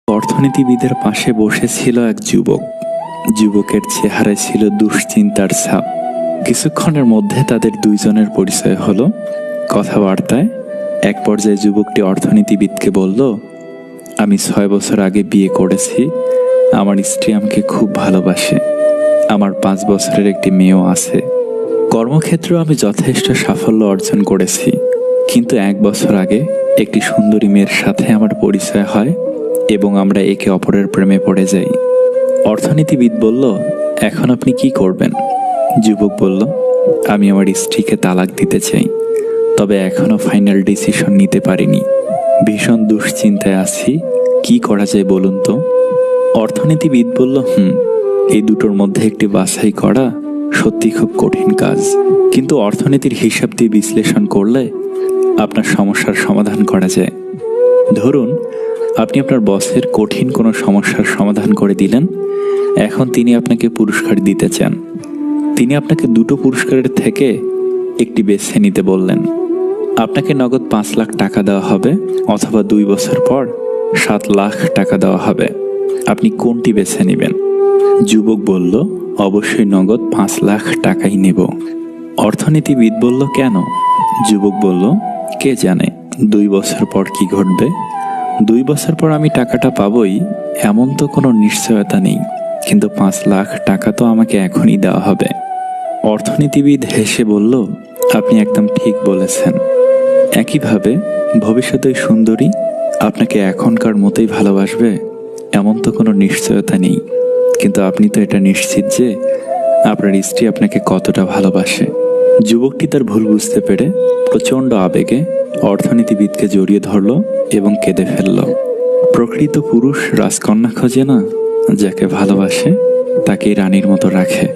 অর্থনীতিবিদের পাশে বসেছিল এক যুবক। যুবকের চেহারায় ছিল দুশ্চিন্তার ছাপ। কিছুক্ষণের মধ্যে তাদের দুইজনের পরিচয় হলো। কথাবার্তায় এক পর্যায়ে যুবকটি অর্থনীতিবিদকে বলল, আমি 6 বছর আগে বিয়ে করেছি। আমার স্ত্রী আমাকে খুব ভালোবাসে। আমার 5 বছরের একটি মেয়েও আছে। কর্মক্ষেত্রেও আমি যথেষ্ট সাফল্য অর্জন করেছি, কিন্তু 1 বছর আগে একটি সুন্দরী মেয়ের সাথে আমার পরিচয় হয় এবং আমরা একে অপরের প্রেমে পড়ে যাই। অর্থনীতিবিদ বলল, এখন আপনি কি করবেন? যুবক বলল, আমি আমার স্ত্রীকে তালাক দিতে চাই, তবে এখনো ফাইনাল ডিসিশন নিতে পারিনি। ভীষণ দুশ্চিন্তায় আছি, কি করা যায় বলুন তো? অর্থনীতিবিদ বলল, এই দুটোর মধ্যে একটি বাছাই করা সত্যি খুব কঠিন কাজ, কিন্তু অর্থনীতির হিসাব দিয়ে বিশ্লেষণ করলে আপনার সমস্যার সমাধান করা যায়। ধরুন, আপনি আপনার বসের কঠিন কোনো সমস্যার সমাধান করে দিলেন। এখন তিনি আপনাকে পুরস্কার দিতে চান। তিনি আপনাকে দুটো পুরস্কারের থেকে একটি বেছে নিতে বললেন। আপনাকে নগদ 5 লাখ টাকা দেওয়া হবে, অথবা 2 বছর পর 7 লাখ টাকা দেওয়া হবে। আপনি কোনটি বেছে নেবেন? যুবক বলল, অবশ্যই নগদ 5 লাখ টাকাই নেব। অর্থনীতিবিদ বলল, কেন? যুবক বলল, কে জানে 2 বছর পর কি ঘটবে। 2 বছর পর আমি টাকাটা পাবই, এমন তো কোনো নিশ্চয়তা নেই, কিন্তু 5 লাখ টাকা তো আমাকে এখনই দেওয়া হবে। অর্থনীতিবিদ হেসে বলল, আপনি একদম ঠিক বলেছেন। একইভাবে ভবিষ্যতে সুন্দরী আপনাকে এখনকার মতোই ভালোবাসবে, এমন তো কোনো নিশ্চয়তা নেই, কিন্তু আপনি তো এটা নিশ্চিত যে আপনার স্ত্রী আপনাকে কতটা ভালোবাসে। যুবকটি তার ভুল বুঝতে পেরে প্রচণ্ড আবেগে অর্থনীতিবিদকে জড়িয়ে ধরল এবং কেঁদে ফেলল। প্রকৃত পুরুষ রাজকন্যা খোঁজে না, যাকে ভালোবাসে তাকেই রানীর মতো রাখে।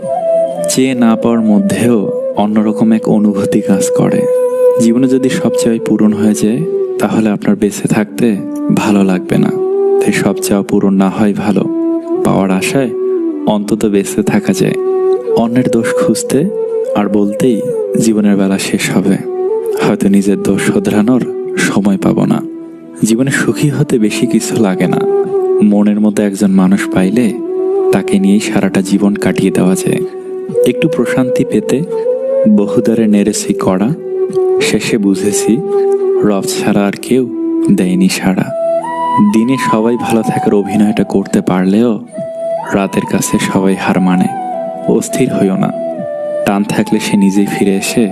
চেয়ে না পাওয়ার মধ্যেও অন্যরকম এক অনুভূতি কাজ করে। জীবনে যদি সব চাই পূরণ হয়ে যায়, তাহলে আপনার বেঁচে থাকতে ভালো লাগবে না। তাই সব চাওয়া পূরণ না হয় ভালো। পাওয়ার আশায় অন্তত বেঁচে থাকা যায়। অন্যের দোষ খুঁজতে আর বলতেই জীবনের বেলা শেষ হবে। হয়তো নিজের দোষ শোধরানোর সময় পাবো না। জীবনে সুখী হতে বেশি কিছু লাগে না। মনের মতো একজন মানুষ পাইলে তাকে নিয়েই সারাটা জীবন কাটিয়ে দেওয়া যায়। একটু প্রশান্তি পেতে বহুদারে নেড়েছি কড়া, শেষে বুঝেছি রব ছাড়া আর কেউ দেয়নি সাড়া। দিনে সবাই ভালো থাকার অভিনয়টা করতে পারলেও রাতের কাছে সবাই হার মানে। অস্থির হইও না, টান থাকলে সে নিজেই ফিরে এসে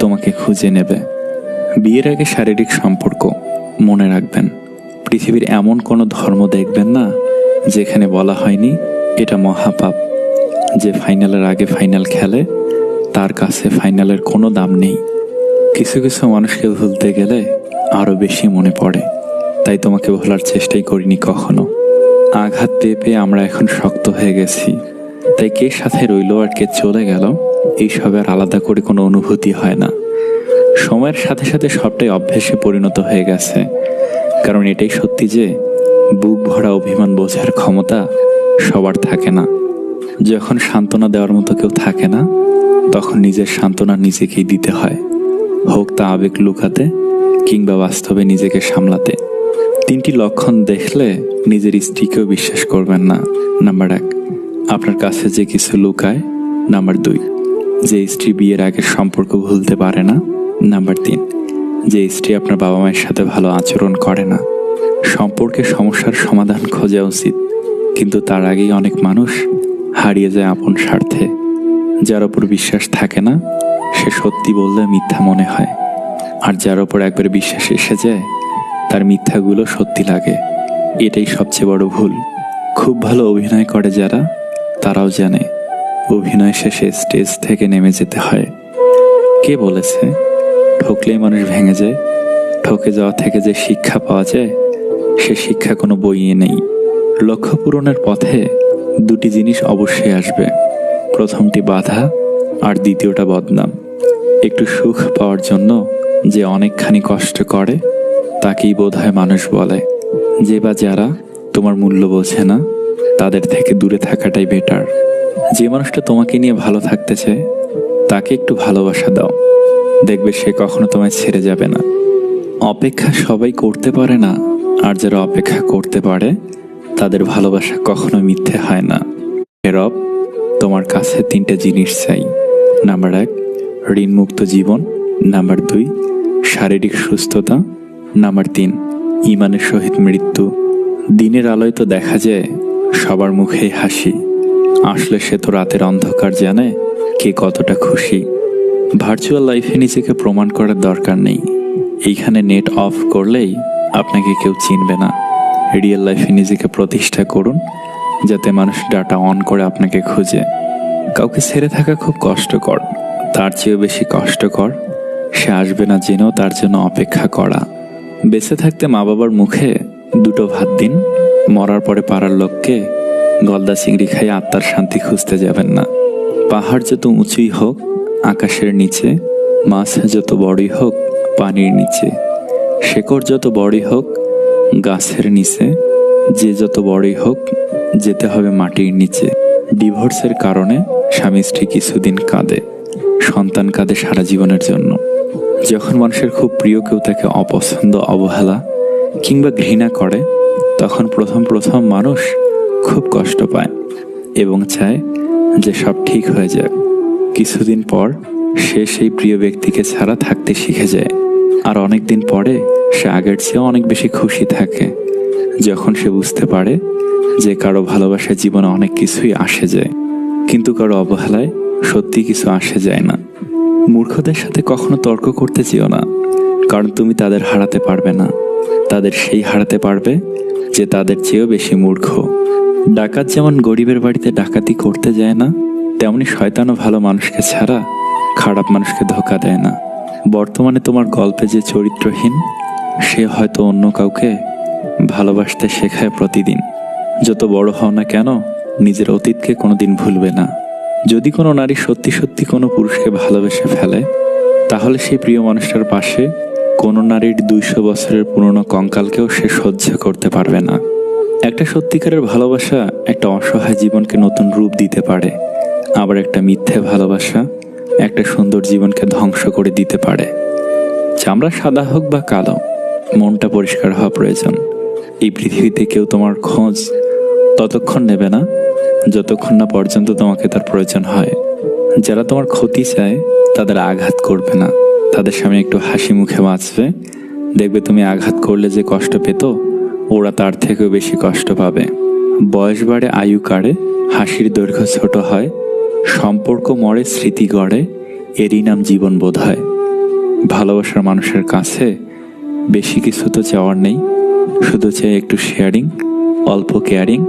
তোমাকে খুঁজে নেবে। বিয়ের আগে শারীরিক সম্পর্ক, মনে রাখবেন, পৃথিবীর এমন কোনো ধর্ম দেখবেন না যেখানে বলা হয়নি এটা মহাপাপ। যে ফাইনালের আগে ফাইনাল খেলে তার কাছে ফাইনালের কোনো দাম নেই। কিছু কিছু মানুষকে ভুলতে গেলে আরো বেশি মনে পড়ে, তাই তোমাকে ভোলার চেষ্টাই করিনি কখনো। আঘাত পেয়ে পেয়ে আমরা এখন শক্ত হয়ে গেছি, তাই কে সাথে রইল আর কে চলে গেল এইসব আর আলাদা করে কোনো অনুভূতি হয় না। সময়ের সাথে সাথে সবটাই অভ্যেসে পরিণত হয়ে গেছে। কারণ এটাই সত্যি যে বুক ভরা অভিমান বোঝার ক্ষমতা সবার থাকে না। যখন সান্ত্বনা দেওয়ার মতো কেউ থাকে না, তখন নিজের সান্ত্বনা নিজেকেই দিতে হয়, হোক তা আবেগ লুকাতে কিংবা বাস্তবে নিজেকে সামলাতে। 3টি লক্ষণ দেখলে নিজের স্ত্রীকেও বিশ্বাস করবেন না। নাম্বার 1, আপনার কাছে যে কিছু লুকায়। নাম্বার 2, যে স্ত্রী বিয়ের আগের সম্পর্ক ভুলতে পারে না। নাম্বার 3, যে স্ত্রী আপনার বাবা মায়ের সাথে ভালো আচরণ করে না। সম্পর্কে সমস্যার সমাধান খোঁজা উচিত, কিন্তু তার আগেই অনেক মানুষ হারিয়ে যায় আপন স্বার্থে। যার ওপর বিশ্বাস থাকে না সে সত্যি বললে মিথ্যা মনে হয়, আর যার ওপর একবার বিশ্বাস এসে যায় তার মিথ্যাগুলো সত্যি লাগে। এটাই সবচেয়ে বড় ভুল। খুব ভালো অভিনয় করে যারা, তারাও জানে অভিনয় শেষে স্টেজ থেকে নেমে যেতে হয়। কে বলেছে ঠকলেই মানুষ ভেঙে যায়? ঠকে যাওয়া থেকে যে শিক্ষা পাওয়া যায়, সে শিক্ষা কোনো বইয়ে নেই। লক্ষ্য পূরণের পথে 2টি জিনিস অবশ্যই আসবে। প্রথমটি বাধা, আর দ্বিতীয়টা বদনাম। একটু সুখ পাওয়ার জন্য যে অনেকখানি কষ্ট করে তাকেই বোধহয় মানুষ বলে। যে বা যারা তোমার মূল্য বোঝে না, তাদের থেকে দূরে থাকাটাই বেটার। যে মানুষটা তোমাকে নিয়ে ভালো থাকতে চায় তাকে একটু ভালোবাসা দাও, দেখবে সে কখনো তোমায় ছেড়ে যাবে না। অপেক্ষা সবাই করতে পারে না, আর যারা অপেক্ষা করতে পারে তাদের ভালোবাসা কখনো মিথ্যে হয় না। হে রব, তোমার কাছে 3টে জিনিস চাই। নাম্বার 1, ঋণমুক্ত জীবন। নাম্বার 2, শারীরিক সুস্থতা। নাম্বার 3, ঈমানের সহিত মৃত্যু। দিনের আলোয় তো দেখা যায় সবার মুখেই হাসি, আসলে সে তো রাতের অন্ধকার জানে কে কতটা খুশি। ভার্চুয়াল লাইফে নিজেকে প্রমাণ করার দরকার নেই। এইখানে নেট অফ করলেই আপনাকে কেউ চিনবে না। রিয়েল লাইফে নিজেকে প্রতিষ্ঠা করুন, যাতে মানুষ ডাটা অন করে আপনাকে খুঁজে। কাউকে ছেড়ে থাকা খুব কষ্টকর, তার চেয়েও বেশি কষ্টকর সে আসবে না জেনেও তার জন্য অপেক্ষা করা। বেঁচে থাকতে মা বাবার মুখে 2টো ভাত দিন, মরার পরে পাড়ার লোককে গলদা চিংড়ি খাই আত্মার শান্তি খুঁজতে যাবেন না। পাহাড় যত উঁচুই হোক আকাশের নিচে, মাছ যত বড়ই হোক পানির নিচে, শেকড় যত বড়ই হোক গাছের নিচে, যে যত বড়ই হোক যেতে হবে মাটির নিচে। ডিভোর্সের কারণে স্বামী স্ত্রী কিছুদিন কাঁদে, সন্তান কাঁদে সারা জীবনের জন্য। যখন মানুষের খুব প্রিয় কেউ তাকে অপছন্দ, অবহেলা কিংবা ঘৃণা করে, তখন প্রথম মানুষ খুব কষ্ট পায় এবং চায় যে সব ঠিক হয়ে যাক। কিছুদিন পর সে সেই প্রিয় ব্যক্তিকে ছাড়া থাকতে শিখে যায়, আর অনেক দিন পরে সে আগের চেয়ে অনেক বেশি খুশি থাকে, যখন সে বুঝতে পারে যে কারো ভালোবাসা জীবনে অনেক কিছুই আসে যায়, কিন্তু কারো অবহেলায় সত্যি কিছু আসে যায় না। মূর্খদের সাথে কখনো তর্ক করতে চেও না, কারণ তুমি তাদের হারাতে পারবে না। তাদের সেই হারাতে পারবে যে তাদের চেয়েও বেশি মূর্খ। ডাকাত যেমন গরিবের বাড়িতে ডাকাতি করতে যায় না, তেমনি শয়তানও ভালো মানুষকে ছাড়া খারাপ মানুষকে ধোঁকা দেয় না। বর্তমানে তোমার গল্পে যে চরিত্রহীন, সে হয়তো অন্য কাউকে ভালোবাসতে শেখায় প্রতিদিন। যত বড় হও না কেন, নিজের অতীতকে কোনোদিন ভুলবে না। যদি কোনো নারী সত্যি সত্যি কোনো পুরুষকে ভালোবেসে ফেলে, তাহলে সেই প্রিয় মানুষটার পাশে কোনো নারীর 200 বছরের পুরনো কঙ্কালকেও সে সহ্য করতে পারবে না। একটা সত্যিকারের ভালোবাসা একটা অসহায় জীবনকে নতুন রূপ দিতে পারে, আবার একটা মিথ্যে ভালোবাসা একটা সুন্দর জীবনকে ধ্বংস করে দিতে পারে। চামড়া সাদা হোক বা কালো, মনটা পরিষ্কার হওয়া প্রয়োজন। এই পৃথিবীতে কেউ তোমার খোঁজ ততক্ষণ নেবে না যতক্ষণ না পর্যন্ত তোমাকে তার প্রয়োজন হয়। যারা তোমার ক্ষতি চায় তাদের আঘাত করবে না, তাদের সামনে একটু হাসি মুখে বাঁচবে। দেখবে তুমি আঘাত করলে যে কষ্ট পেত, ওরা তার থেকেও বেশি কষ্ট পাবে। বয়স বাড়ে, আয়ু কাড়ে, হাসির দৈর্ঘ্য ছোট হয়, সম্পর্ক মরে, স্মৃতি গড়ে, এরই নাম জীবন বোধ হয়। ভালোবাসার মানুষের কাছে বেশি কিছু তো চাওয়ার নেই, শুধু চাই একটু শেয়ারিং, অল্প কেয়ারিং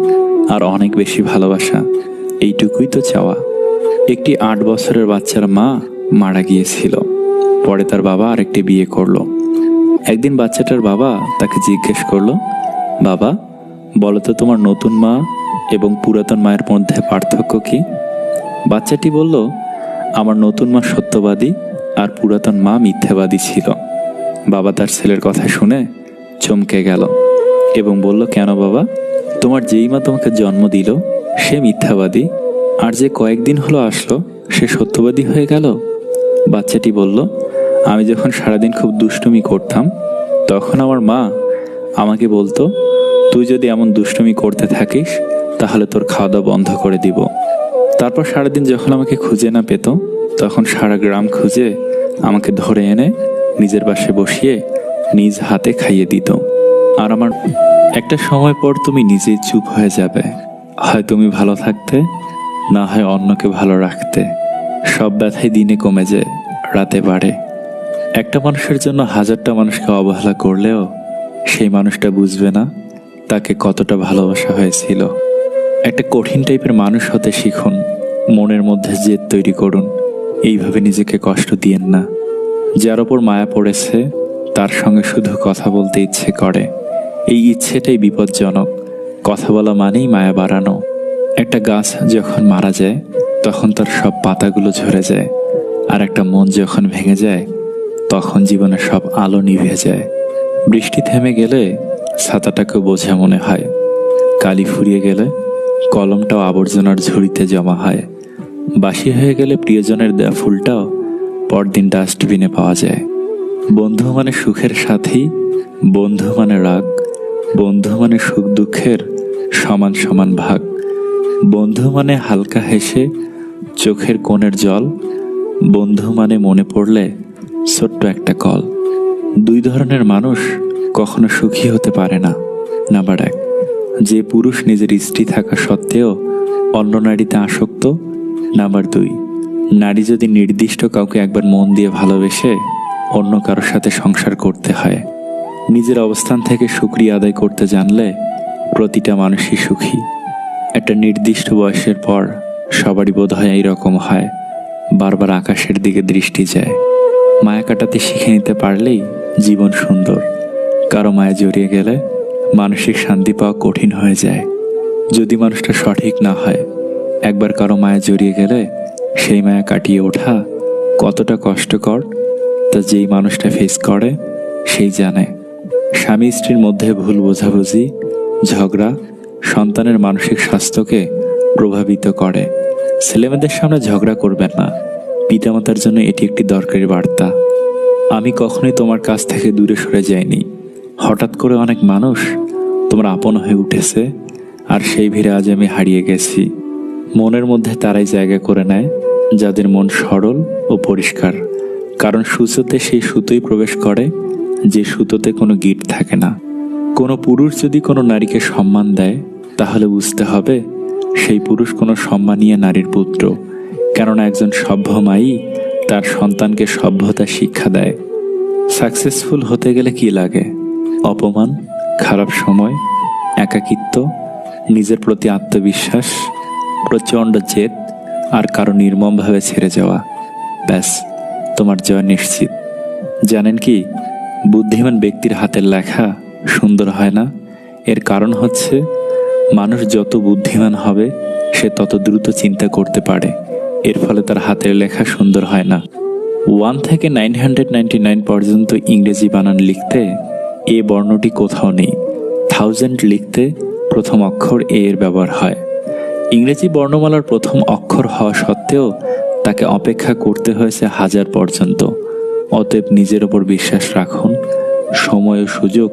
আর অনেক বেশি ভালোবাসা। এইটুকুই তো চাওয়া। একটি 8 বছরের বাচ্চার মা মারা গিয়েছিল, পরে তার বাবা আরেকটি বিয়ে করলো। একদিন বাচ্চাটার বাবা তাকে জিজ্ঞেস করলো, বাবা বলো তো তোমার নতুন মা এবং পুরাতন মায়ের মধ্যে পার্থক্য কি? বাচ্চাটি বলল, আমার নতুন মা সত্যবাদী আর পুরাতন মা মিথ্যাবাদী ছিল। বাবা তার ছেলের কথা শুনে চমকে গেল এবং বলল, কেন বাবা? তোমার যেই মা তোমাকে জন্ম দিল সে মিথ্যাবাদী, আর যে কয়েকদিন হলো আসলো সে সত্যবাদী হয়ে গেল? বাচ্চাটি বলল, আমি যখন সারাদিন খুব দুষ্টুমি করতাম, তখন আমার মা আমাকে বলতো, তুই যদি এমন দুষ্টুমি করতে থাকিস তাহলে তোর খাওয়া দাওয়া বন্ধ করে দিব। তারপর সারাদিন যখন আমাকে খুঁজে না পেত, তখন সারা গ্রাম খুঁজে আমাকে ধরে এনে নিজের পাশে বসিয়ে নিজ হাতে খাইয়ে দিত। আর আমার একটা সময় পর তুমি নিজেই চুপ হয়ে যাবে, হয় তুমি ভালো থাকতে, না হয় অন্যকে ভালো রাখতে। সব ব্যথাই দিনে কমে যায়, রাতে বাড়ে। একটা মানুষের জন্য 1000টা মানুষকে অবহেলা করলেও সেই মানুষটা বুঝবে না তাকে কতটা ভালোবাসা হয়েছিল। একটা কঠিন টাইপের মানুষ হতে শিখুন, মনের মধ্যে জেদ তৈরি করুন। এইভাবে নিজেকে কষ্ট দিয়েন না। যার ওপর মায়া পড়েছে তার সঙ্গে শুধু কথা বলতে ইচ্ছে করে, এই ইচ্ছেটাই বিপজ্জনক। কথা বলা মানেই মায়া বাড়ানো। একটা গাছ যখন মারা যায় তখন তার সব পাতাগুলো ঝরে যায়, আর একটা মন যখন ভেঙে যায় তখন জীবনের সব আলো নিভে যায়। বৃষ্টি থেমে গেলে ছাতাটাকেও বোঝা মনে হয়, কালি ফুরিয়ে গেলে কলমটাও আবর্জনার ঝুড়িতে জমা হয়, বাসি হয়ে গেলে প্রিয়জনের দেয়া ফুলটাও পরদিন ডাস্টবিনে পাওয়া যায়। বন্ধু মানে সুখের সাথী, বন্ধু মানে রাগ, বন্ধু মানে সুখ দুঃখের সমান সমান ভাগ। বন্ধু মানে হালকা হেসে চোখের কোণের জল, বন্ধু মানে মনে পড়লে ছোট্ট একটা কল। দুই ধরনের মানুষ কখনো সুখী হতে পারে না। নাম্বার 1, যে পুরুষ নিজের স্ত্রী থাকা সত্ত্বেও অন্য নারীতে আসক্ত। নাম্বার 2, নারী যদি নির্দিষ্ট কাউকে একবার মন দিয়ে ভালোবেসে অন্য কারোর সাথে সংসার করতে হয়। নিজের অবস্থান থেকে শুকরিয়া আদায় করতে জানলে প্রতিটা মানুষই সুখী। একটা নির্দিষ্ট বয়সের পর সবারই বোধ হয় এইরকম হয়, বারবার আকাশের দিকে দৃষ্টি যায়। মায়া কাটাতে শিখে নিতে পারলেই জীবন সুন্দর। কারো মায়া জড়িয়ে গেলে মানসিক শান্তি পাওয়া কঠিন হয়ে যায় যদি মানুষটা সঠিক না হয়। একবার কারো মায়া জড়িয়ে গেলে সেই মায়া কাটিয়ে ওঠা কতটা কষ্টকর তা যেই মানুষটা ফেস করে সেই জানে। স্বামী স্ত্রীর মধ্যে ভুল বোঝাবুঝি, ঝগড়া সন্তানের মানসিক স্বাস্থ্যকে প্রভাবিত করে। ছেলেমেয়েদের সামনে ঝগড়া করবেন না, পিতামাতার জন্য এটি একটি দরকারি বার্তা। আমি কখনোই তোমার কাছ থেকে দূরে সরে যাইনি। হঠাৎ করে অনেক মানুষ তোমার আপন হয়ে উঠেছে, আর সেই ভিড়ে আজ আমি হারিয়ে গেছি। মনের মধ্যে তারাই জায়গা করে নেয় যাদের মন সরল ও পরিষ্কার। কারণ সূচোতে সেই সুতোই প্রবেশ করে যে সুতোতে কোনো গিঁট থাকে না। কোনো পুরুষ যদি কোনো নারীকে সম্মান দেয় তাহলে বুঝতে হবে সেই পুরুষ কোনো সম্মানীয় নারীর পুত্র। কেননা একজন সভ্য মাই তার সন্তানকে সভ্যতা শিক্ষা দেয়। সাকসেসফুল হতে গেলে কি লাগে? অপমান, খারাপ সময়, একাকিত্ব, নিজের প্রতি আত্মবিশ্বাস, প্রচণ্ড জেদ আর কারো নির্মমভাবে ছেড়ে যাওয়া। ব্যাস, তোমার জয় নিশ্চিত। জানেন কি, বুদ্ধিমান ব্যক্তির হাতের লেখা সুন্দর হয় না। এর কারণ হচ্ছে মানুষ যত বুদ্ধিমান হবে সে তত দ্রুত চিন্তা করতে পারে। এর ফলে তার হাতের লেখা সুন্দর হয় না। 1 থেকে 999 পর্যন্ত ইংরেজি বানান লিখতে এ বর্ণটি কোথাও নেই। 1000 লিখতে প্রথম অক্ষর এ এর ব্যবহার হয়। ইংরেজি বর্ণমালার প্রথম অক্ষর হওয়া সত্ত্বেও তাকে অপেক্ষা করতে হয়েছে 1000 পর্যন্ত। অতএব নিজের ওপর বিশ্বাস রাখুন। সময় ও সুযোগ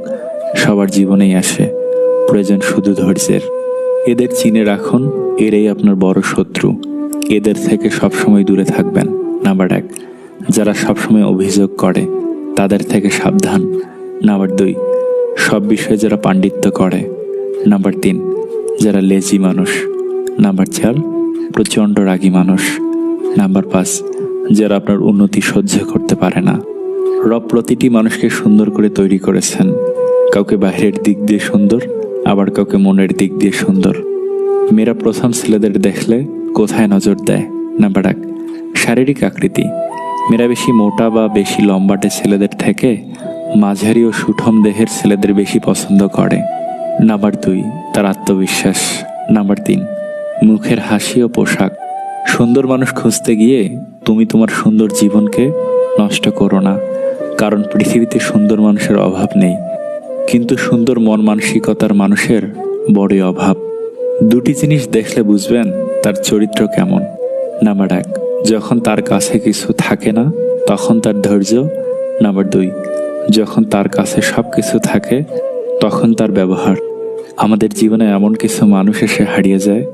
সবার জীবনেই আসে, প্রয়োজন শুধু ধৈর্যের। এদের চিনে রাখুন, এরাই আপনার বড় শত্রু। এদের থেকে সবসময় দূরে থাকবেন। নাম্বার 1, যারা সবসময় অভিযোগ করে তাদের থেকে সাবধান। নাম্বার 2, সব বিষয়ে যারা পাণ্ডিত্য করে। নাম্বার 3, যারা লেজি মানুষ। নাম্বার 4, প্রচণ্ড রাগী মানুষ। নাম্বার 5, যারা আপনার উন্নতি সহ্য করতে পারে না। রব প্রতিটি মানুষকে সুন্দর করে তৈরি করেছেন। কাউকে বাইরের দিক দিয়ে সুন্দর, আবার কাউকে মনের দিক দিয়ে সুন্দর। মেয়েরা প্রথম ছেলেদের দেখলে কোথায় নজর দেয়? নাম্বার 1, শারীরিক আকৃতি। মেয়েরা বেশি মোটা বা বেশি লম্বাটে ছেলেদের থেকে মাঝারি ও সুঠম দেহের ছেলেদের বেশি পছন্দ করে। নাম্বার 2, তার আত্মবিশ্বাস। নাম্বার 3, মুখের হাসি ও পোশাক। সুন্দর মানুষ খুঁজতে গিয়ে তুমি তোমার সুন্দর জীবনকে নষ্ট করো না। কারণ পৃথিবীতে সুন্দর মানুষের অভাব নেই, কিন্তু সুন্দর মন মানসিকতার মানুষের বড়ই অভাব। দুটি জিনিস দেখলে বুঝবেন তার চরিত্র কেমন। নাম্বার 1, যখন তার কাছে কিছু থাকে না তখন তার ধৈর্য। নাম্বার 2, যখন তার কাছে সব কিছু থাকে তখন তার ব্যবহার। আমাদের জীবনে এমন কিছু মানুষ এসে হারিয়ে যায়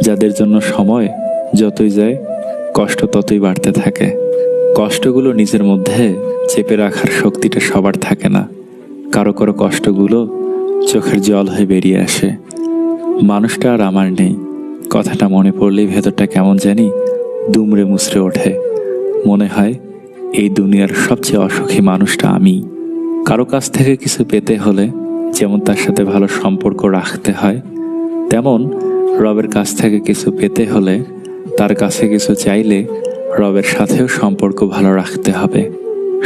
যাদের জন্য সময় যতই যায় কষ্ট ততই বাড়তে থাকে। কষ্টগুলো নিজের মধ্যে চেপে রাখার শক্তিটা সবার থাকে না। কারো কারো কষ্টগুলো চোখের জল হয়ে বেরিয়ে আসে। মানুষটা আর আমার নেই, কথাটা মনে পড়লেই ভেতরটা কেমন জানি দুমড়ে মুচড়ে ওঠে। মনে হয় এই দুনিয়ার সবচেয়ে অসুখী মানুষটা আমি। কারো কাছ থেকে কিছু পেতে হলে যেমন তার সাথে ভালো সম্পর্ক রাখতে হয়, তেমন রবের কাছ থেকে কিছু পেতে হলে তার কাছে কিছু চাইলে রবের সাথেও সম্পর্ক ভালো রাখতে হবে।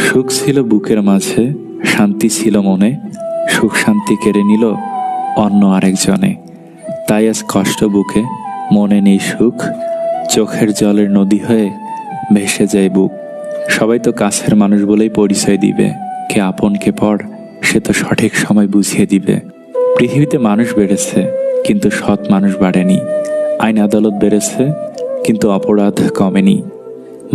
সুখ ছিল বুকের মাঝে, শান্তি ছিল মনে, সুখ শান্তি কেড়ে নিল অন্য আরেকজনে। তাই আজ কষ্ট বুকে, মনে নেই সুখ, চোখের জলের নদী হয়ে ভেসে যায় বুক। সবাই তো কাছের মানুষ বলেই পরিচয় দিবে, কে আপন কে পর সে তো সঠিক সময় বুঝিয়ে দিবে। পৃথিবীতে মানুষ বেড়েছে কিন্তু সৎ মানুষ বাড়েনি। আইন আদালত বেড়েছে কিন্তু অপরাধ কমেনি।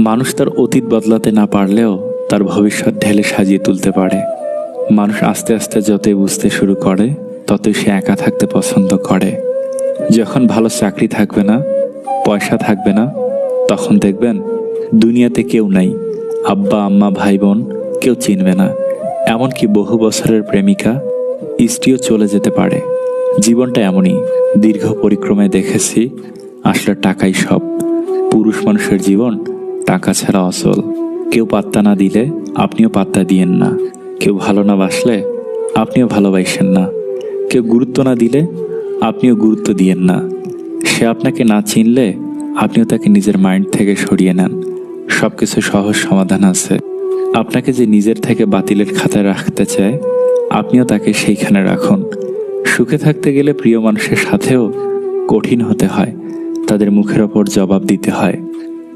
মানুষ তার অতীত বদলাতে না পারলেও তার ভবিষ্যৎ ঢেলে সাজিয়ে তুলতে পারে। মানুষ আস্তে আস্তে যতই বুঝতে শুরু করে ততই সে একা থাকতে পছন্দ করে। যখন ভালো চাকরি থাকবে না, পয়সা থাকবে না, তখন দেখবেন দুনিয়াতে কেউ নাই। আব্বা আম্মা ভাই বোন কেউ চিনবে না। এমনকি বহু বছরের প্রেমিকা স্ত্রীও চলে যেতে পারে। জীবনটা এমনই, দীর্ঘ পরিক্রমায় দেখেছি আসলে টাকাই সব। পুরুষ মানুষের জীবন টাকা ছাড়া অচল। কেউ পাত্তা না দিলে আপনিও পাত্তা দিয়েন না। কেউ ভালো না বাসলে আপনিও ভালোবাসেন না। কেউ গুরুত্ব না দিলে আপনিও গুরুত্ব দিয়েন না। সে আপনাকে না চিনলে আপনিও তাকে নিজের মাইন্ড থেকে সরিয়ে নেন। সব কিছু সহজ সমাধান আছে। আপনাকে যে নিজের থেকে বাতিলের খাতায় রাখতে চায়, আপনিও তাকে সেইখানে রাখুন। সুখে থাকতে গেলে প্রিয় মানুষের সাথেও কঠিন হতে হয়, তাদের মুখের ওপর জবাব দিতে হয়।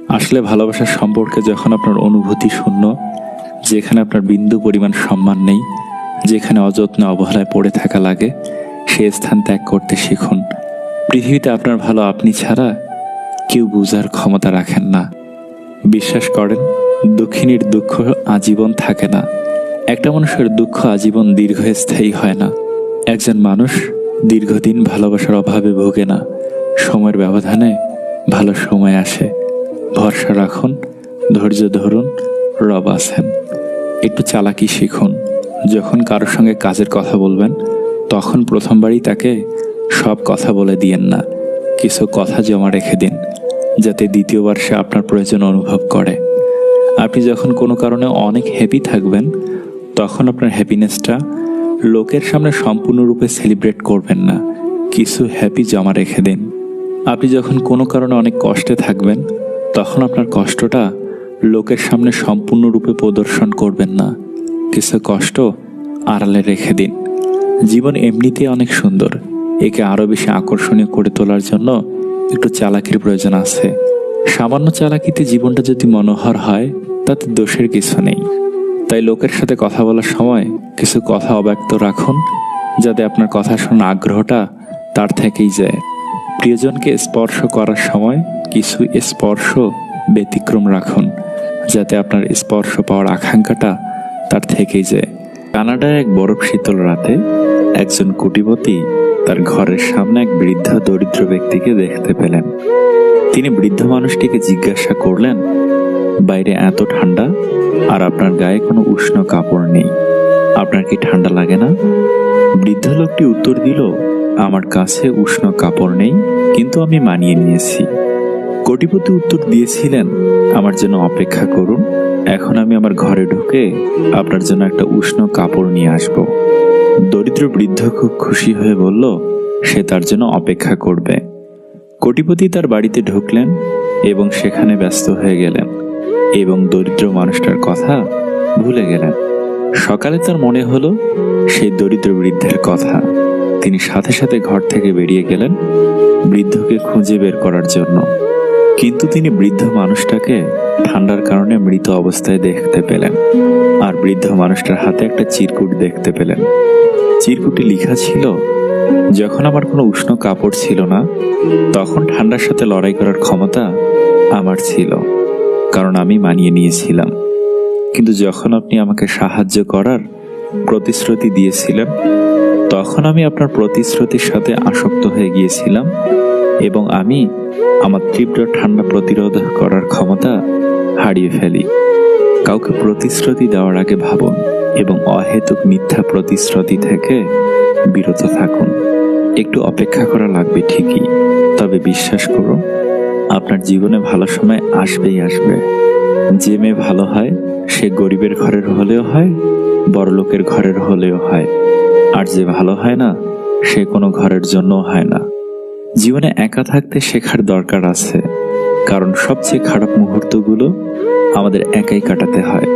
আসলে ভালোবাসার সম্পর্কে যখন আপনার অনুভূতি শূন্য, যেখানে আপনার বিন্দু পরিমাণ সম্মান নেই, যেখানে অযত্নে অবহেলায় পড়ে থাকা লাগে, সে স্থান ত্যাগ করতে শিখুন। পৃথিবীতে আপনার ভালো আপনি ছাড়া কেউ বুঝার ক্ষমতা রাখেন না। বিশ্বাস করেন, দুঃখিনীর দুঃখ আজীবন থাকে না। একটা মানুষের দুঃখ আজীবন দীর্ঘস্থায়ী হয় না। একজন মানুষ দীর্ঘদিন ভালোবাসার অভাবে ভোগে না। সময়ের ব্যবধানে ভালো সময় আসে। ভরসা রাখুন, ধৈর্য ধরুন, রব আছেন। একটু চালাকি শিখুন। যখন কারোর সঙ্গে কাজের কথা বলবেন, তখন প্রথমবারই তাকে সব কথা বলে দিয়েন না। কিছু কথা জমা রেখে দিন, যাতে দ্বিতীয়বার সে আপনার প্রয়োজন অনুভব করে। আপনি যখন কোনো কারণে অনেক হ্যাপি থাকবেন, তখন আপনার হ্যাপিনেসটা লোকের সামনে সম্পূর্ণরূপে সেলিব্রেট করবেন না। কিছু হ্যাপি জমা রেখে দিন। আপনি যখন কোনো কারণে অনেক কষ্টে থাকবেন, তখন আপনার কষ্টটা লোকের সামনে সম্পূর্ণরূপে প্রদর্শন করবেন না। কিছু কষ্ট আড়ালে রেখে দিন। জীবন এমনিতে অনেক সুন্দর। একে আরো বেশি আকর্ষণীয় করে তোলার জন্য একটু চালাকির প্রয়োজন আছে। সামান্য চালাকিতে জীবনটা যদি মনোহর হয়, তাতে দোষের কিছু নেই। তাই লোকের সাথে কথা বলার সময় কিছু কথা অব্যক্ত রাখুন, যাতে আপনার কথা শোনার আগ্রহটা তার থেকেই যায়। প্রিয়জনকে স্পর্শ করার সময় কিছু স্পর্শ ব্যতিক্রম রাখুন, যাতে আপনার স্পর্শ পাওয়ার আকাঙ্ক্ষাটা তার থেকেই যায়। কানাডায় এক বরফ শীতল রাতে একজন কোটিপতি তার ঘরের সামনে এক বৃদ্ধ দরিদ্র ব্যক্তিকে দেখতে পেলেন। তিনি বৃদ্ধ মানুষটিকে জিজ্ঞাসা করলেন, বাইরে এত ঠান্ডা আর আপনার গায়ে কোনো উষ্ণ কাপড় নেই, আপনার কি ঠান্ডা লাগে না? বৃদ্ধ লোকটি উত্তর দিল, আমার কাছে উষ্ণ কাপড় নেই, কিন্তু আমি মানিয়ে নিয়েছি। কোটিপতি উত্তর দিয়েছিলেন, আমার জন্য অপেক্ষা করুন, এখন আমি আমার ঘরে ঢুকে আপনার জন্য একটা উষ্ণ কাপড় নিয়ে আসব। দরিদ্র বৃদ্ধ খুব খুশি হয়ে বলল সে তার জন্য অপেক্ষা করবে। কোটিপতি তার বাড়িতে ঢুকলেন এবং সেখানে ব্যস্ত হয়ে গেলেন এবং দরিদ্র মানুষটার কথা ভুলে গেলেন। সকালে তার মনে হলো সেই দরিদ্র বৃদ্ধের কথা। তিনি সাথে সাথে ঘর থেকে বেরিয়ে গেলেন বৃদ্ধকে খুঁজে বের করার জন্য। কিন্তু তিনি বৃদ্ধ মানুষটাকে ঠান্ডার কারণে মৃত অবস্থায় দেখতে পেলেন, আর বৃদ্ধ মানুষটার হাতে একটা চিরকুট দেখতে পেলেন। চিরকুটে লেখা ছিল, যখন আমার কোনো উষ্ণ কাপড় ছিল না, তখন ঠান্ডার সাথে লড়াই করার ক্ষমতা আমার ছিল, কারণ আমি মানিয়ে নিয়েছিলাম। কিন্তু যখন আপনি আমাকে সাহায্য করার প্রতিশ্রুতি দিয়েছিলেন, তখন আমি আপনার প্রতিশ্রুতির সাথে আসক্ত হয়ে গিয়েছিলাম এবং আমি আমার তীব্র ঠান্ডা প্রতিরোধ করার ক্ষমতা হারিয়ে ফেলি। কাউকে প্রতিশ্রুতি দেওয়ার আগে ভাবুন এবং অহেতুক মিথ্যা প্রতিশ্রুতি থেকে বিরত থাকুন। একটু অপেক্ষা করা লাগবে ঠিকই, তবে বিশ্বাস করুন আপনার জীবনে ভালো সময় আসবেই আসবে। যে মেয়ে ভালো হয় সে গরিবের ঘরের হলেও হয়, বড়লোকের ঘরের হলেও হয়, আর যে ভালো হয় না সে কোনো ঘরের জন্য হয় না। জীবনে একা থাকতে শেখার দরকার আছে, কারণ সবচেয়ে খারাপ মুহূর্তগুলো আমাদের একাই কাটাতে হয়।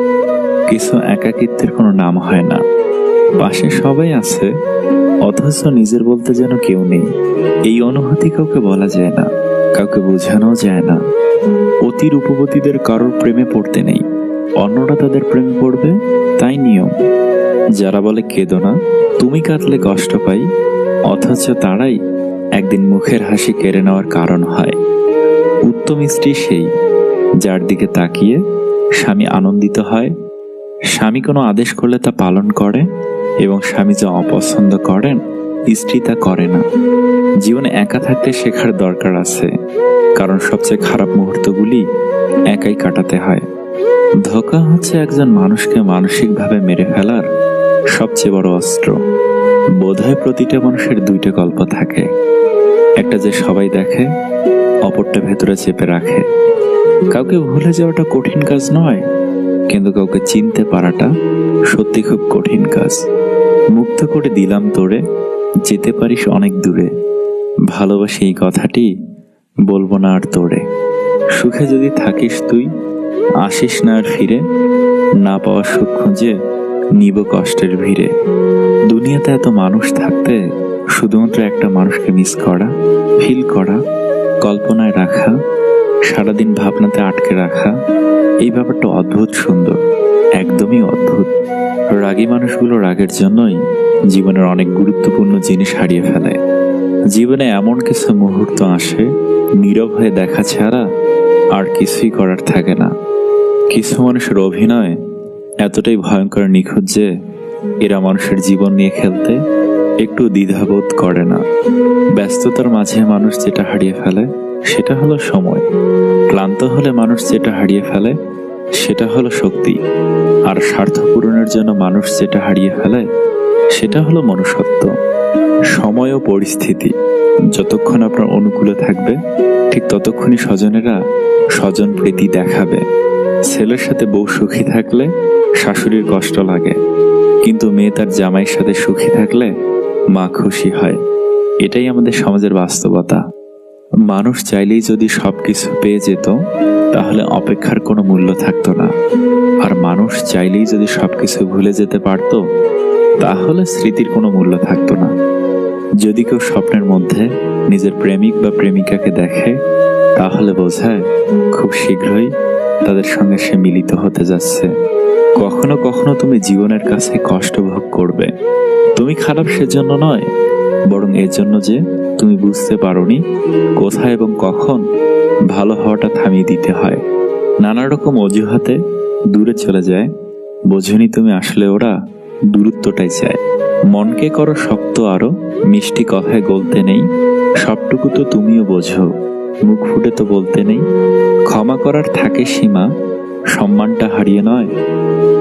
কিছু একাকিত্বের কোনো নাম হয় না। পাশে সবাই আছে, অথচ নিজের বলতে যেন কেউ নেই। এই অনুভূতি কাউকে বলা যায় না, কাউকে বোঝানো যায় না। অতি রূপবতীদের কারোর প্রেমে পড়তে নেই, অন্যরা তাদের প্রেমে পড়বে, তাই নিয়ম। যারা বলে কেঁদো না, তুমি কাঁদলে কষ্ট পাই, অথচ তারাই একদিন মুখের হাসি কেড়ে নেওয়ার কারণ হয়। উত্তম স্ত্রী সেই যার দিকে তাকিয়ে স্বামী আনন্দিত হয়, স্বামী কোনো আদেশ করলে তা পালন করে এবং স্বামী যা অপছন্দ করেন স্ত্রী তা করে না। জীবনে একা থাকতে শেখার দরকার আছে, কারণ সবচেয়ে খারাপ মুহূর্তগুলি একাই কাটাতে হয়। ধোঁকা হচ্ছে একজন মানুষকে মানসিকভাবে মেরে ফেলার সবচেয়ে বড় অস্ত্র। বোধহয় প্রতিটা মানুষের দুইটা গল্প থাকে, একটা যে সবাই দেখে, অপরটা ভেতরে চেপে রাখে। কাউকে ভুলে যাওয়াটা কঠিন কাজ নয়, কিন্তু কাউকে চিনতে পারাটা সত্যি খুব কঠিন কাজ। মুক্ত করে দিলাম তোরে, যেতে পারিস অনেক দূরে, ভালোবাসি এই কথাটি বলবো না আর তোরে। সুখে যদি থাকিস তুই, আসিস না আর ফিরে, না পাওয়া সুখ খুঁজে নিব কষ্টের ভিড়ে। দুনিয়াতে এত মানুষ থাকতে শুধুমাত্র একটা মানুষকে মিস করা, ফিল করা, কল্পনায় রাখা, সারাদিন ভাবনাতে আটকে রাখা, এই ব্যাপারটা অদ্ভুত সুন্দর, একদমই অদ্ভুত। রাগী মানুষগুলো রাগের জন্যই জীবনের অনেক গুরুত্বপূর্ণ জিনিস হারিয়ে ফেলে। জীবনে এমন কিছু মুহূর্ত আসে, নীরব হয়ে দেখা ছাড়া আর কিছুই করার থাকে না। কিছু মানুষের অভিনয় এতটাই ভয়ঙ্কর নিখুঁত যে এরা মানুষের জীবন নিয়ে খেলতে একটু দ্বিধাবোধ করে না। ব্যস্ততার মাঝে মানুষ যেটা হারিয়ে ফেলে সেটা হলো সময়। ক্লান্ত হলে মানুষ যেটা হারিয়ে ফেলে সেটা হলো শক্তি। আর স্বার্থ পূরণের জন্য মানুষ যেটা হারিয়ে ফেলে সেটা হলো মনুষ্যত্ব। সময় ও পরিস্থিতি যতক্ষণ আপনার অনুকূলে থাকবে, ঠিক ততক্ষণই স্বজনেরা স্বজন প্রীতি দেখাবে। ছেলের সাথে বউ সুখী থাকলে শাশুড়ির কষ্ট লাগে, কিন্তু মেয়ে তার জামাইয়ের সাথে সুখী থাকলে মা খুশি হয়। এটাই আমাদের সমাজের বাস্তবতা। মানুষ চাইলেই যদি সবকিছু পেয়ে যেত, তাহলে অপেক্ষার কোনো মূল্য থাকতো না। আর মানুষ চাইলেই যদি সবকিছু ভুলে যেতে পারত, তাহলে স্মৃতির কোনো মূল্য থাকতো না। যদি কেউ স্বপ্নের মধ্যে নিজের প্রেমিক বা প্রেমিকাকে দেখে, তাহলে বোঝায় খুব শীঘ্রই তাদের সঙ্গে সে মিলিত হতে যাচ্ছে। কখনো কখনো তুমি জীবনের কাছে কষ্ট ভোগ করবে। তুমি খারাপ সেজন্য নয়, বরং এজন্য যে তুমি বুঝতে পারোনি কোথায় এবং কখন ভালো হওয়াটা থামিয়ে দিতে হয়। নানা রকম অজুহাতে দূরে চলে যায়, বোঝনি তুমি আসলে ওরা দূরত্বটাই চায়। মনকে করো শক্ত, আরো মিষ্টি কথায় গলতে নেই, সবটুকু তো তুমিও বোঝো, মুখ ফুটে তো বলতে নেই। ক্ষমা করার থাকে সীমা, সম্মানটা হারিয়ে নয়,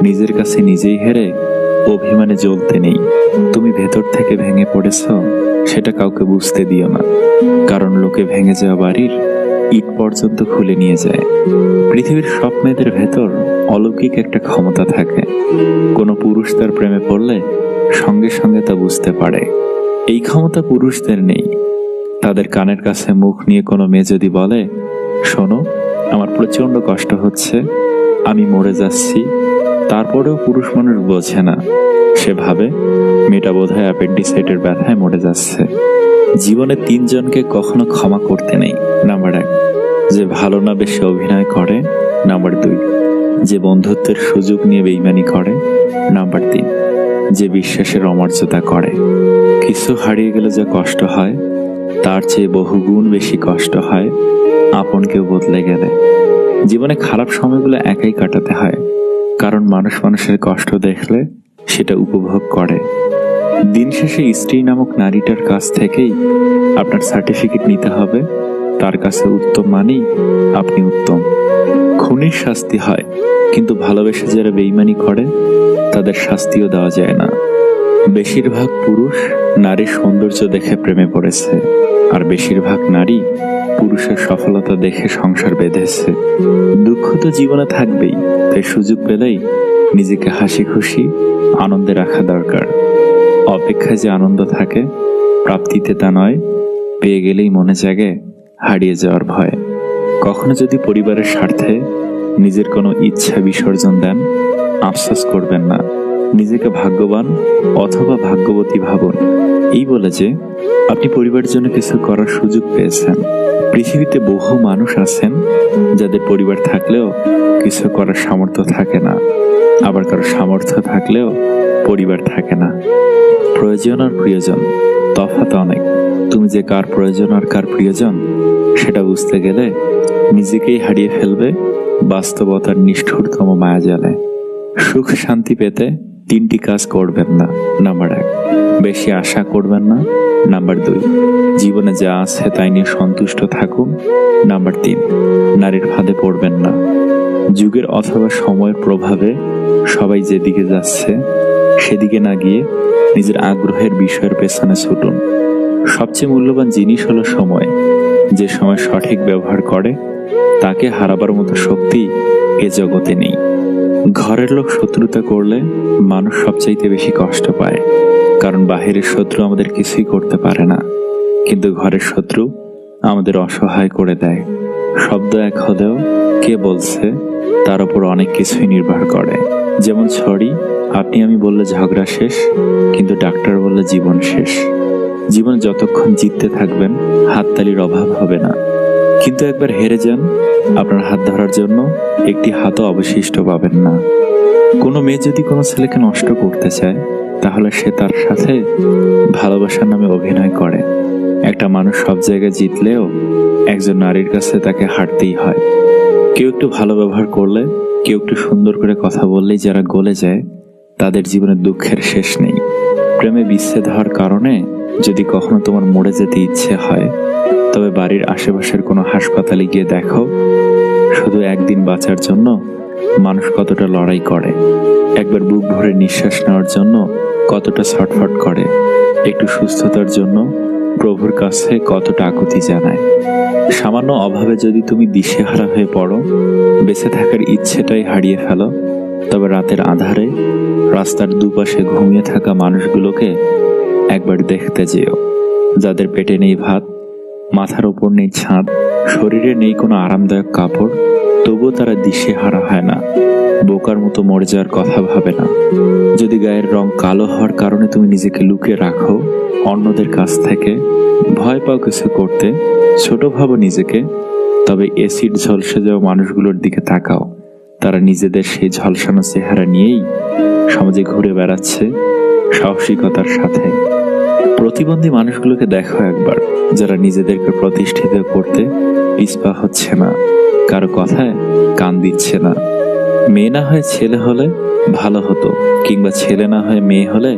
নিজের কাছে নিজেই হেরে অভিমানে জ্বলতে নেই। তুমি ভেতর থেকে ভেঙে পড়েছ, সেটা কাউকে বুঝতে দিও না, কারণ লোকে ভেঙে যাওয়া বাড়ির ইট পর্যন্ত খুলে নিয়ে যায়। পৃথিবীর সব মেয়েদের ভেতর অলৌকিক একটা ক্ষমতা থাকে। কোনো পুরুষ তার প্রেমে পড়লে সঙ্গে সঙ্গে তা বুঝতে পারে। এই ক্ষমতা পুরুষদের নেই। তাদের কানের কাছে মুখ নিয়ে কোনো মেয়ে যদি বলে, শোনো, আমার প্রচন্ড কষ্ট হচ্ছে, আমি মরে যাচ্ছি, তারপরেও পুরুষ মানুষ বোঝে না। সে ভাবে মেয়েটা বোধহয় অ্যাপেন্ডিসাইটের ব্যথায় মরে যাচ্ছে। জীবনে তিনজনকে কখনো ক্ষমা করতে নেই। নাম্বার 1, যে ভালো না বেশি অভিনয় করে। নাম্বার 2, যে বন্ধুত্বের সুযোগ নিয়ে বেইমানি করে। নাম্বার 3, যে বিশ্বাসের অমর্যাদা করে। কিছু হারিয়ে গেলে যে কষ্ট হয়, তার চেয়ে বহুগুণ বেশি কষ্ট হয় আপন কেউ বদলে গেলে। জীবনে খারাপ সময়গুলো একাই কাটাতে হয়, কারণ মানুষ মানুষের কষ্ট দেখলে সেটা উপভোগ করে। দিন শেষে স্ত্রী নামক নারীটার কাছ থেকেই আপনার সার্টিফিকেট নিতে হবে, তার কাছে উত্তম মানেই আপনি উত্তম। খুনির শাস্তি হয়, কিন্তু ভালোবেসে যারা বেইমানি করে তাদের শাস্তিও দেওয়া যায় না। বেশিরভাগ পুরুষ নারীর সৌন্দর্য দেখে প্রেমে পড়েছে, আর বেশিরভাগ নারী পুরুষের সফলতা দেখে সংসার বেঁধেছে। দুঃখ তো জীবনে থাকবেই, তাই সুযোগ পেলেই নিজেকে হাসি খুশি আনন্দে রাখা দরকার। অপেক্ষায় যে আনন্দ থাকে, প্রাপ্তিতে তা নয়। পেয়ে গেলেই মনে জাগে হারিয়ে যাওয়ার ভয়। কখনো যদি পরিবারের স্বার্থে নিজের কোনো ইচ্ছা বিসর্জন দেন, আফসোস করবেন না। নিজেকে ভাগ্যবান অথবা ভাগ্যবতী ভাবুন, এই বলে যে আপনি পরিবারের জন্য কিছু করার সুযোগ পেয়েছেন। পৃথিবীতে বহু মানুষ আছেন যাদের পরিবার থাকলেও কিছু করার সামর্থ্য থাকে না, আবার কারো সামর্থ্য থাকলেও পরিবার থাকে না। প্রয়োজন আর প্রিয়জন তফাৎ অনেক। তুমি যে কার প্রয়োজন আর কার প্রিয়জন সেটা বুঝতে গেলে নিজেকেই হারিয়ে ফেলবে বাস্তবতার নিষ্ঠুরতম মায়াজালে। সুখ শান্তি পেতে তিনটি কাজ করবেন না। নাম্বার 1, বেশি আশা করবেন না। নাম্বার 2, জীবনে যা আছে তাই নিয়ে সন্তুষ্ট থাকুন। নাম্বার 3, নারীর ফাঁদে পড়বেন না। যুগের অথবা সময়ের প্রভাবে সবাই যেদিকে যাচ্ছে সেদিকে না গিয়ে নিজের আগ্রহের বিষয়ের পেছনে ছুটুন। সবচেয়ে মূল্যবান জিনিস হলো সময়। যে সময় সঠিক ব্যবহার করে তাকে হারাবার মতো শক্তি এ জগতে নেই। ঘরের লোক শত্রুতা করলে মানুষ সবচাইতে বেশি কষ্ট পায়, কারণ বাহিরের শত্রু আমাদের কিছুই করতে পারে না, কিন্তু ঘরের শত্রু আমাদের অসহায় করে দেয়। শব্দ এক হলেও কে বলছে তার উপর অনেক কিছুই নির্ভর করে। যেমন ছড়ি, আপনি আমি বললে ঝগড়া শেষ, কিন্তু ডাক্তার বললে জীবন শেষ। জীবনে যতক্ষণ জিততে থাকবেন হাততালির অভাব হবে না, কিন্তু একবার হেরে যান, আপনার হাত ধরার জন্য একটি হাতও অবশিষ্ট পাবেন না। কোনো মেয়ে যদি কোনো ছেলেকে নষ্ট করতে চায় তাহলে সে তার সাথে ভালোবাসার নামে অভিনয় করে। একটা মানুষ সব জায়গায় জিতলেও একজন নারীর কাছে তাকে হারতেই হয়। কেউ একটু ভালো ব্যবহার করলে, কেউ একটু সুন্দর করে কথা বললেই যারা গলে যায় তাদের জীবনে দুঃখের শেষ নেই। প্রেমে বিচ্ছেদ হওয়ার কারণে যদি কখনো তোমার মরে যেতে ইচ্ছে হয়, তবে বাড়ির আশেপাশের কোনো হাসপাতালে গিয়ে দেখো শুধু একদিন বাঁচার জন্য মানুষ কতটা লড়াই করে, একবার বুক ভরে নিঃশ্বাস নেওয়ার জন্য কতটা ছটফট করে, একটু সুস্থতার জন্য প্রভুর কাছে কতটা আকুতি জানায়। সামান্য অভাবে যদি তুমি দিশেহারা হয়ে পড়ো, বেঁচে থাকার ইচ্ছেটাই হারিয়ে ফেলো, তবে রাতের আঁধারে রাস্তার দুপাশে ঘুমিয়ে থাকা মানুষগুলোকে একবার দেখতে যেও, যাদের পেটে নেই ভাত, মাথার ওপর নেই ছাদ, শরীরে নেই কোনো আরামদায়ক কাপড়, তবুও তারা দিশেহারা হয় না, বোকার মতো মরে যাওয়ার কথা ভাবে না। যদি গায়ের রং কালো হওয়ার কারণে তুমি নিজেকে লুকিয়ে রাখো অন্যদের কাছ থেকে, ভয় পাও কিছু করতে, ছোট ভাবো নিজেকে, তবে এসিড ঝলসে যাওয়া মানুষগুলোর দিকে তাকাও। তারা নিজেদের সেই ঝলসানো চেহারা নিয়েই সমাজে ঘুরে বেড়াচ্ছে সাহসিকতার সাথে। প্রতিবন্ধী মানুষগুলোকে দেখো একবার, যারা নিজেদেরকে প্রতিষ্ঠিত করতে পিছপা হচ্ছে না, কারো কথায় কান দিচ্ছে না। মেয়ে না হয়ে ছেলে হলে ভালো হতো, কিংবা ছেলে না হয়ে মেয়ে হলে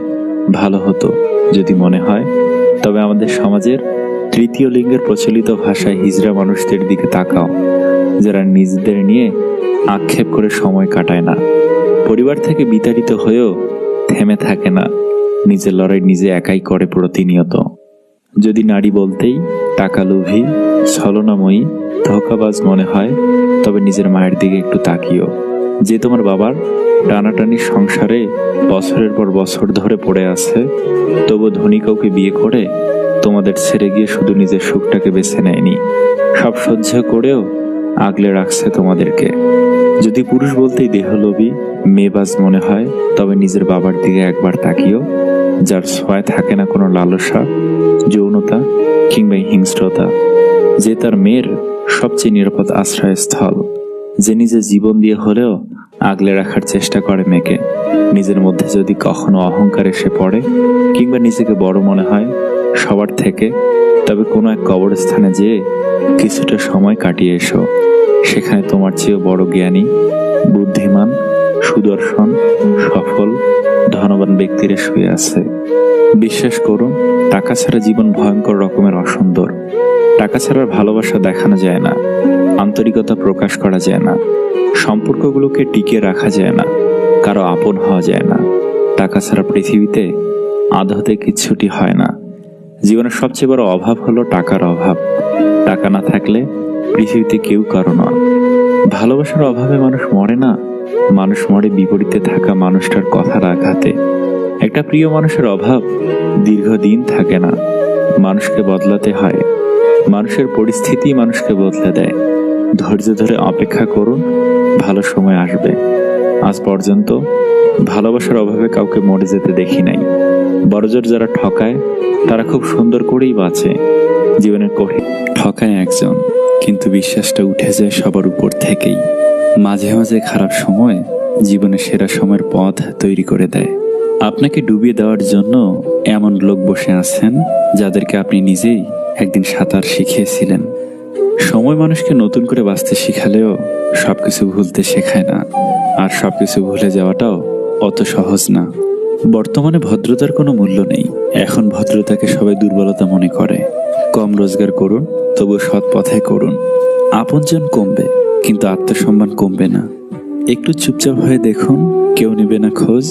ভালো হতো যদি মনে হয়, তবে আমাদের সমাজের তৃতীয় লিঙ্গের প্রচলিত ভাষায় হিজড়া মানুষদের দিকে তাকাও, যারা নিজেদের নিয়ে আক্ষেপ করে সময় কাটায় না, পরিবার থেকে বিতাড়িত হয়েও থেমে থাকে না, নিজের লড়াই নিজে একাই করে প্রতিনিয়ত। যদি নারী বলতেই টাকা লোভী, ছলনাময়ী, ধোঁকাবাজ মনে হয়, তবে নিজের মায়ের দিকে একটু তাকিও, যে তোমার বাবার টানাটানি সংসারে বছরের পর বছর ধরে পড়ে আছে, তবু ধনী কাউকে বিয়ে করে তোমাদের ছেড়ে গিয়ে শুধু নিজের সুখটাকে বেছে নেয়নি, সব সহ্য করেও আগলে রাখছে তোমাদেরকে। যদি পুরুষ বলতেই দেহলোভী, মেয়েবাজ মনে হয়, তবে নিজের বাবার দিকে একবার তাকিও, যার ছোঁয়ায় থাকে না কোনো লালসা, যৌনতা কিংবা হিংস্রতা, যে তার মেয়ের সবচেয়ে নিরাপদ আশ্রয়স্থল, যে নিজের জীবন দিয়ে হলেও আগলে রাখার চেষ্টা করে মেয়েকে। নিজের মধ্যে যদি কখনো অহংকার এসে পড়ে কিংবা নিজেকে বড় মনে হয় সবার থেকে, তবে কোনো এক কবরস্থানে যেয়ে কিছুটা সময় কাটিয়ে এসো। সেখানে তোমার চেয়েও বড় জ্ঞানী, বুদ্ধিমান, সুদর্শন, সফল, ধনবান ব্যক্তিরা শুয়ে আছে। বিশ্বাস করুন, টাকা ছাড়া জীবন ভয়ঙ্কর রকমের অসুন্দর। টাকা ছাড়ার ভালোবাসা দেখানো যায় না, আন্তরিকতা প্রকাশ করা যায় না, সম্পর্কগুলোকে টিকিয়ে রাখা যায় না, কারো আপন হওয়া যায় না। টাকা ছাড়া পৃথিবীতে আদতে কিচ্ছুটি হয় না। জীবনের সবচেয়ে বড় অভাব হলো টাকার অভাব। টাকা না থাকলে পৃথিবীতে কেউ কারো নয়। ভালোবাসার অভাবে মানুষ মরে না, মানুষ মরে বিপরীতে থাকা মানুষটার কথার আঘাতে। একটা প্রিয় মানুষের অভাব দীর্ঘদিন থাকে না, মানুষকে বদলাতে হয়। মানুষের পরিস্থিতি মানুষকে বদলে দেয়। ধৈর্য ধরে অপেক্ষা করুন, ভালো সময় আসবে। আজ পর্যন্ত ভালোবাসার অভাবে কাউকে মরে যেতে দেখি নাই। বড়জোর যারা ঠকায় তারা খুব সুন্দর করেই বাঁচে। জীবনের কঠিন ঠকায় একজন, কিন্তু বিশ্বাসটা উঠে যায় সবার উপর থেকেই। মাঝে মাঝে খারাপ সময় জীবনের সেরা সময়ের পথ তৈরি করে দেয়। আপনাকে ডুবিয়ে দেওয়ার জন্য এমন লোক বসে আছেন যাদেরকে আপনি নিজেই একদিন সাঁতার শিখিয়েছিলেন। সময় মানুষকে নতুন করে বাঁচতে শিখালেও সবকিছু ভুলতে শেখায় না, আর সবকিছু ভুলে যাওয়াটাও অত সহজ না। বর্তমানে ভদ্রতার কোনো মূল্য নেই। এখন ভদ্রতাকে সবাই দুর্বলতা মনে করে। কম রোজগার করুন, তবু সৎ পথে করুন। আপনজন কমবে, কিন্তু আত্মসম্মান কমবে না। একটু চুপচাপ হয়ে দেখুন, কেউ নেবে না খোঁজ।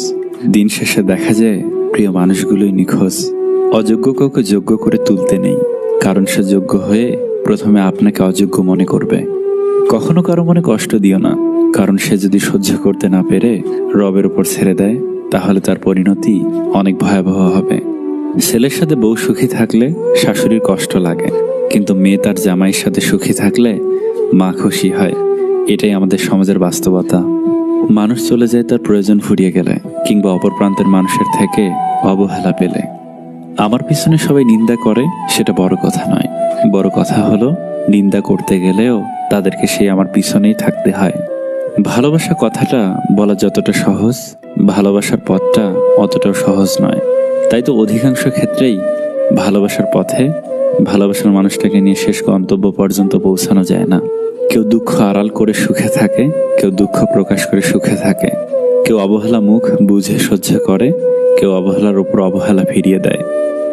দিন শেষে দেখা যায় প্রিয় মানুষগুলোই নিখোঁজ। অযোগ্য কাউকে যোগ্য করে তুলতে নেই, কারণ সে যোগ্য হয়ে প্রথমে আপনাকে অযোগ্য মনে করবে। কখনো কারো মনে কষ্ট দিও না, কারণ সে যদি সহ্য করতে না পেরে রবের উপর ছেড়ে দেয়, তাহলে তার পরিণতি অনেক ভয়াবহ হবে। ছেলের সাথে বউ সুখী থাকলে শাশুড়ির কষ্ট লাগে, কিন্তু মেয়ে তার জামাইয়ের সাথে সুখী থাকলে মা খুশি হয়। এটাই আমাদের সমাজের বাস্তবতা। মানুষ চলে যায় তার প্রয়োজন ফুরিয়ে গেলে, কিংবা অপর প্রান্তের মানুষের থেকে অবহেলা পেলে। আমার পিছনে সবাই নিন্দা করে, সেটা বড় কথা নয়। বড় কথা হলো, নিন্দা করতে গেলেও তাদেরকে সেই আমার পিছনেই থাকতে হয়। ভালোবাসা কথাটা বলা যতটা সহজ, ভালোবাসার পথটা অতটাও সহজ নয়। তাই তো অধিকাংশ ক্ষেত্রেই ভালোবাসার পথে ভালোবাসার মানুষটাকে নিয়ে শেষ গন্তব্য পর্যন্ত পৌঁছানো যায় না। কেউ দুঃখ আড়াল করে সুখে থাকে, কেউ দুঃখ প্রকাশ করে সুখে থাকে। কেউ অবহেলা মুখ বুঝে সহ্য করে, কেউ অবহেলার উপর অবহেলা ফিরিয়ে দেয়।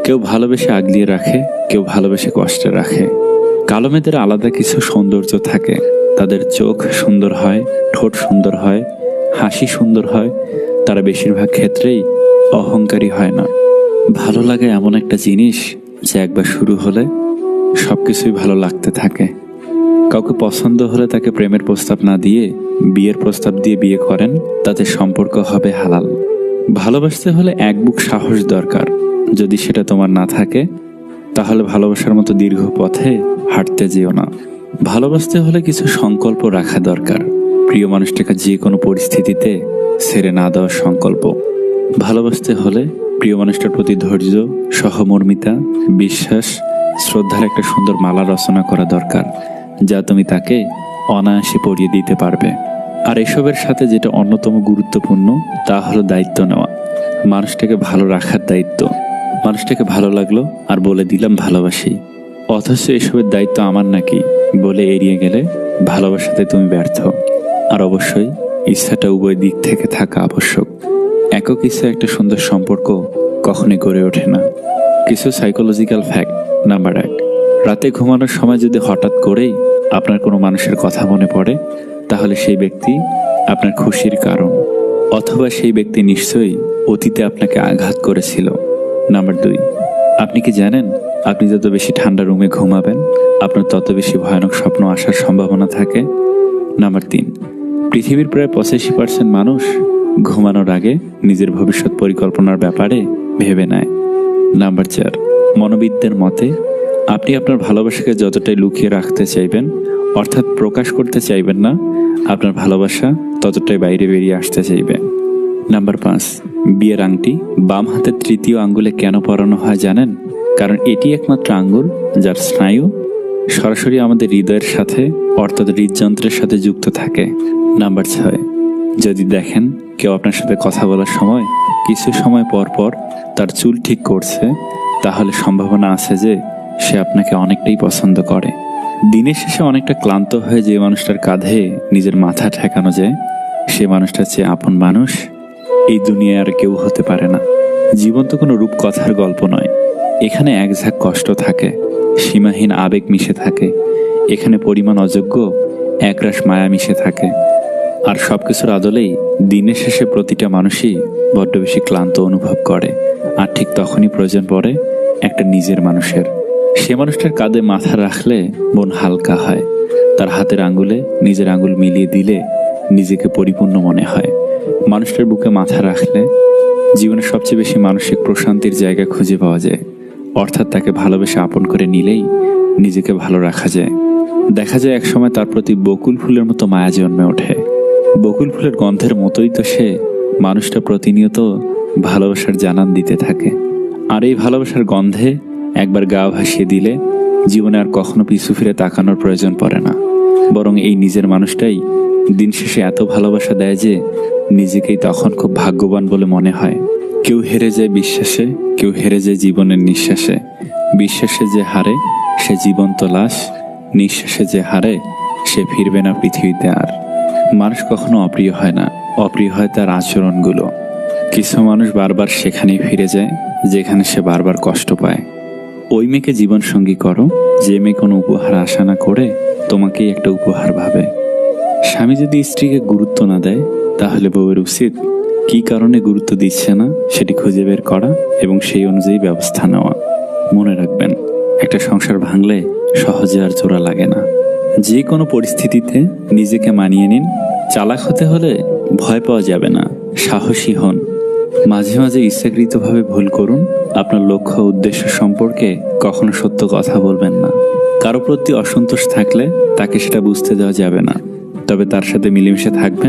কেউ ভালোবেসে আগলিয়ে রাখে, কেউ ভালোবেসে কষ্টে রাখে। কালো মেয়েদের আলাদা কিছু সৌন্দর্য থাকে। তাদের চোখ সুন্দর হয়, ঠোঁট সুন্দর হয়, হাসি সুন্দর হয়। তারা বেশিরভাগ ক্ষেত্রেই অহংকারী হয় না। ভালো লাগে এমন একটা জিনিস যে একবার শুরু হলে সবকিছুই ভালো লাগতে থাকে। কাউকে পছন্দ হলে তাকে প্রেমের প্রস্তাব না দিয়ে বিয়ের প্রস্তাব দিয়ে বিয়ে করেন, তাতে সম্পর্ক হবে হালাল। ভালোবাসতে হলে এক বুক সাহস দরকার। যদি সেটা তোমার না থাকে, তাহলে ভালোবাসার মতো দীর্ঘ পথে হাঁটতে যেও না। ভালোবাসতে হলে কিছু সংকল্প রাখা দরকার। প্রিয় মানুষটাকে যে কোনো পরিস্থিতিতে ছেড়ে না দেওয়ার সংকল্প। ভালোবাসতে হলে প্রিয় মানুষটার প্রতি ধৈর্য, সহমর্মিতা, বিশ্বাস, শ্রদ্ধার একটা সুন্দর মালা রচনা করা দরকার, যা তুমি তাকে অনায়াসে পরিয়ে দিতে পারবে। আর এসবের সাথে যেটা অন্যতম গুরুত্বপূর্ণ, তা হলো দায়িত্ব নেওয়া। মানুষটাকে ভালো রাখার দায়িত্ব। মানুষটাকে ভালো লাগলো আর বলে দিলাম ভালোবাসি, অথচ এসবের দায়িত্ব আমার নাকি বলে এড়িয়ে গেলে ভালোবাসাতে তুমি ব্যর্থ। আর অবশ্যই ইচ্ছাটা উভয় দিক থেকে থাকা আবশ্যক। একক ইচ্ছা একটা সুন্দর সম্পর্ক কখনোই গড়ে ওঠে না। কিছু সাইকোলজিক্যাল ফ্যাক্ট। নাম্বার 1, রাতে ঘুমানোর সময় যদি হঠাৎ করেই আপনার কোনো মানুষের কথা মনে পড়ে, তাহলে সেই ব্যক্তি আপনার খুশির কারণ, অথবা সেই ব্যক্তি নিশ্চয়ই অতীতে আপনাকে আঘাত করেছিল। নাম্বার 2, আপনি কি জানেন আপনি যত বেশি ঠান্ডা রুমে ঘুমাবেন, আপনার তত বেশি ভয়ানক স্বপ্ন আসার সম্ভাবনা থাকে। নাম্বার 3, পৃথিবীর প্রায় 85% মানুষ ঘুমানোর আগে নিজের ভবিষ্যৎ পরিকল্পনার ব্যাপারে ভেবে নেয়। নাম্বার 4, মনোবিদদের মতে আপনি আপনার ভালোবাসাকে যতটাই লুকিয়ে রাখতে চাইবেন, অর্থাৎ প্রকাশ করতে চাইবেন না, আপনার ভালোবাসা ততটাই বাইরে বেরিয়ে আসতে চাইবে। নাম্বার 5, বিয়ের আংটি বাম হাতের তৃতীয় আঙ্গুলে কেন পরানো হয় জানেন? কারণ এটি একমাত্র আঙ্গুল যার স্নায়ু সরাসরি আমাদের হৃদয়ের সাথে, অর্থাৎ হৃদযন্ত্রের সাথে যুক্ত থাকে। নাম্বার 6, যদি দেখেন কেউ আপনার সাথে কথা বলার সময় কিছু সময় পর পর তার চুল ঠিক করছে, তাহলে সম্ভাবনা আছে যে সে আপনাকে অনেকটাই পছন্দ করে। দিনের শেষে অনেকটা ক্লান্ত হয়ে যে মানুষটার কাঁধে নিজের মাথা ঠেকানো যায়, সে মানুষটার চেয়ে আপন মানুষ এই দুনিয়ায় আর কেউ হতে পারে না। জীবন তো কোনো রূপকথার গল্প নয়। এখানে এক ঝাঁক কষ্ট থাকে, সীমাহীন আবেগ মিশে থাকে। এখানে পরিমাণ অযোগ্য একরাশ মায়া মিশে থাকে। আর সবকিছুর আদলেই দিনের শেষে প্রতিটা মানুষই বড্ড বেশি ক্লান্ত অনুভব করে। আর ঠিক তখনই প্রয়োজন পড়ে একটা নিজের মানুষের। সে মানুষটার কাঁধে মাথা রাখলে মন হালকা হয়। তার হাতের আঙ্গুলে নিজের আঙ্গুল মিলিয়ে দিলে নিজেকে পরিপূর্ণ মনে হয়। মানুষটার বুকে মাথা রাখলে জীবনের সবচেয়ে বেশি মানসিক প্রশান্তির জায়গা খুঁজে পাওয়া যায়। অর্থাৎ তাকে ভালোবেসে আপন করে নিলেই নিজেকে ভালো রাখা যায়। দেখা যায় একসময় তার প্রতি বকুল ফুলের মতো মায়া জন্মে ওঠে। বকুল ফুলের গন্ধের মতোই তো সে মানুষটা প্রতিনিয়ত ভালোবাসার জানান দিতে থাকে। আর এই ভালোবাসার গন্ধে একবার গা ভাসিয়ে দিলে জীবনে আর কখনো পিছু ফিরে তাকানোর প্রয়োজন পড়ে না। বরং এই নিজের মানুষটাই দিন শেষে এত ভালোবাসা দেয় যে নিজেকেই তখন খুব ভাগ্যবান বলে মনে হয়। কেউ হেরে যায় বিশ্বাসে, কেউ হেরে যায় জীবনের নিঃশ্বাসে। বিশ্বাসে যে হারে সে জীবন্ত লাশ, নিঃশ্বাসে যে হারে সে ফিরবে না পৃথিবীতে আর। মানুষ কখনো অপ্রিয় হয় না, অপ্রিয় হয় তার আচরণগুলো। কিছু মানুষ বারবার সেখানেই ফিরে যায় যেখানে সে বারবার কষ্ট পায়। ওই মেয়েকে জীবন সঙ্গী করো যে মেয়ে কোনো উপহার আশা না করে তোমাকেই একটা উপহার ভাবে। স্বামী যদি স্ত্রীকে গুরুত্ব না দেয় তাহলে বউয়ের উচিত কি কারণে গুরুত্ব দিচ্ছে না সেটি খুঁজে বের করা এবং সেই অনুযায়ী ব্যবস্থা নেওয়া। মনে রাখবেন, একটা সংসার ভাঙলে সহজে আর জোড়া লাগে না। যে কোনো পরিস্থিতিতে নিজেকে মানিয়ে নিন। চালাক হতে হলে ভয় পাওয়া যাবে না, সাহসী হন। মাঝে মাঝে ইচ্ছাকৃতভাবে ভুল করুন। আপনার লক্ষ্য উদ্দেশ্য সম্পর্কে কখনো সত্য কথা বলবেন না। কারো প্রতি অসন্তোষ থাকলে তাকে সেটা বুঝতে দেওয়া যাবে না, তবে তার সাথে মিলেমিশে থাকবেন।